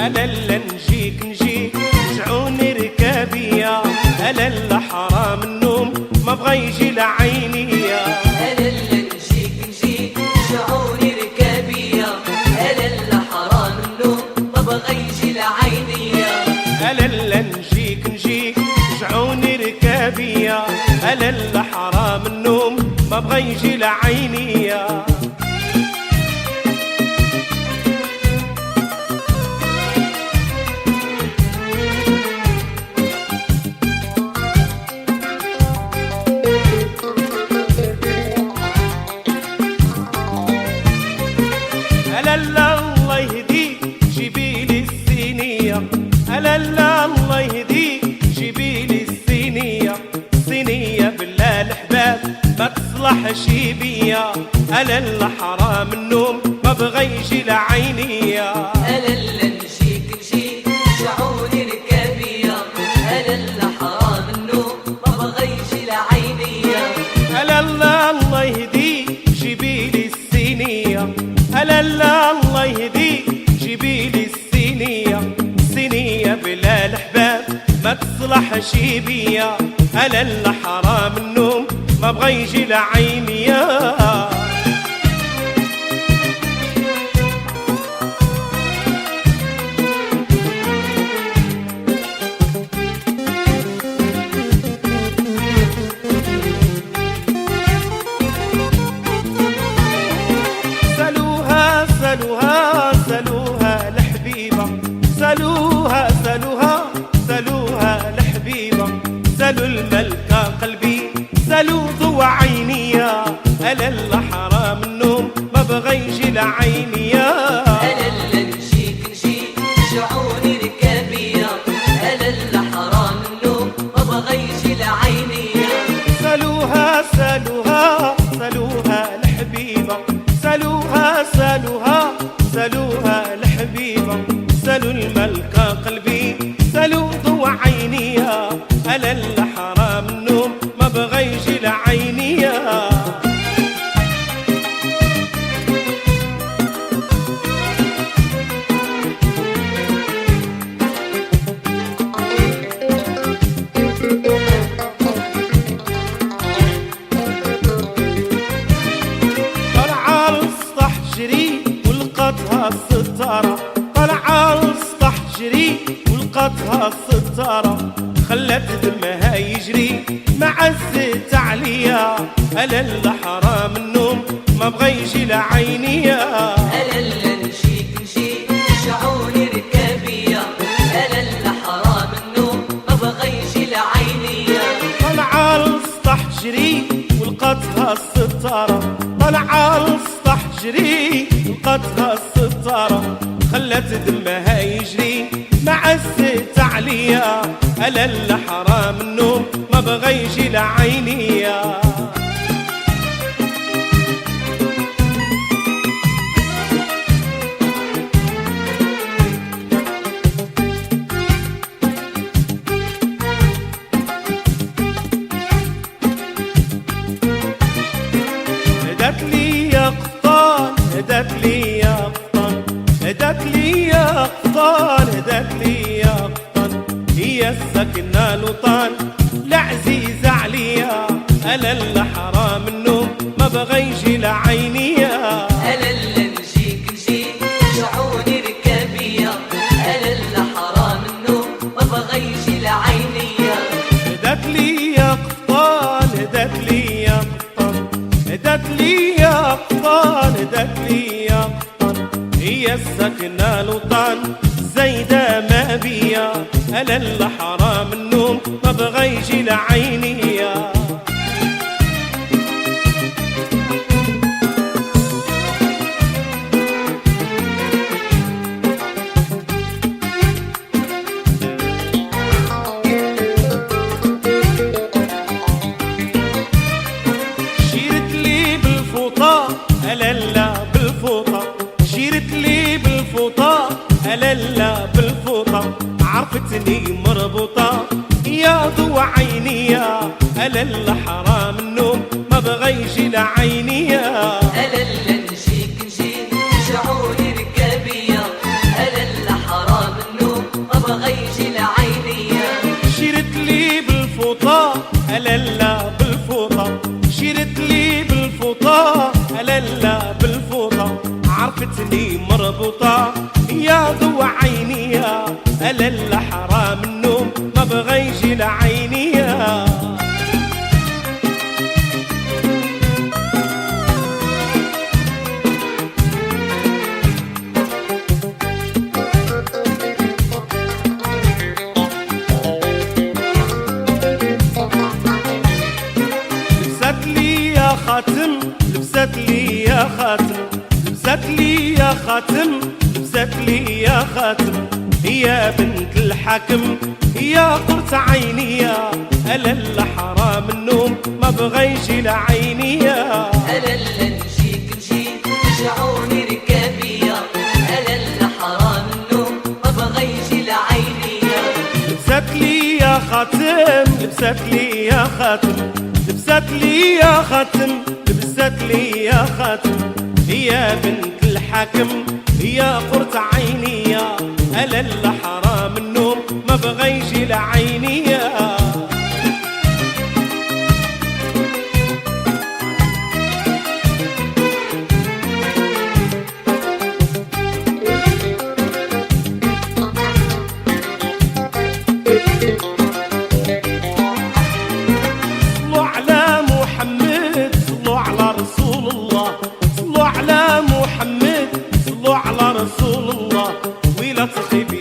ألا نجيك رجعوني ركابية، ألا حرام النوم ما بغى يجي لعيني. ألا نجيك رجعوني ركابية، ألا حرام النوم ما بغى يجي لعيني. ألا نجيك رجعوني ركابية، ألا حرام النوم ما بغى يجي لعيني. ألا الله يهديك جيبيلي الصينية، ألا الله يهديك جيبيلي الصينية، صينية بالله الحباب ما تصلحش بيا، ألا حرام النوم ما بغى يجي لعيني. ألا نجيك رجعوني ركابية، ألا حرام النوم ما بغى يجي لعيني. ألا الله يهديك جيبيلي الصينية، ألا الله يهديك جيبيلي الصينية، صينية بلا الحباب ما تصلحش بيا، ألا حرام النوم ما بغى يجي لعيني. سألوها الحبيبة، سألوها الحبيبة، سألوا الملكة قلبي، سألوا ضوى عيني، ألا حرام النوم ما بغى يجي لعيني. ألا نجيك رجعوني ركابية، ألا حرام النوم ما بغى يجي لعيني. سألوها الحبيبة، سألوها الحبيبة، سألوا الملكة قلبي، سألوا ضوى عيني، ألا حرام النوم ما بغى يجي لعيني. طلع السطح جري ولقتها الستارة، طلع السطح جري ولقتها الستارة، خلت دمها يجري مع الزيت عليا، ألا حرام النوم ما بغى يجي لعيني. ألا نجيك رجعوني ركابية، ألا حرام النوم ما بغى يجي لعيني. طلع السطح جري ولقتها الستارة، طلع السطح جري ولقتها الستارة، خلت دمها يجري مع الزيت عليا، ألا حرام النوم ما بغى يجي لعيني. هدت لي يا قطان، هدت لي يا قطان، هدت لي يا قطان، هدت لي يا قطان، هي السكنة الوطن العزيزة عليا، ألا حرام النوم ما بغى يجي لعيني. ألا نجيك رجعوني ركابية، ألا حرام النوم ما بغى يجي لعيني. هدت لي يا قطان، هدت لي يا قطان، هدت لي يا قطان، هدت لي يا قطان، هي السكنة الوطن زايدة ما بيا، ألا حرام النوم ما بغى يجي لعيني. شيرت لي بالفوطة، ألا بالفوطة، شيرت لي بالفوطة، ألا بالفوطة، عرفتني مربوطة يا ضوى عيني، ألا حرام النوم ما بغى يجي لعيني. ألا نجيك رجعوني ركابية، ألا حرام ألا اللي حرام النوم ما بغى يجي لعيني يا لبست لي يا خاتم لبست لي يا خاتم لبست لي يا خاتم لبست لي يا خاتم يا بنت الحاكم يا قرة عيني يا ألا اللي حرام النوم ما بغى يجي لعيني يا ألا لا نجيك نجيك شعوني ركابية ألا لا حرام النوم ما بغى يجي لعيني يا لبست لي يا خاتم لبست لي يا خاتم لبست لي يا خاتم لبست لي يا خاتم يا بنت الحاكم يا قرة عيني يا ألا اللي حرام النوم ما بغى يجي لعيني يا صلوا على محمد صلوا على رسول الله صلوا على محمد صلوا على رسول الله ولا تخيب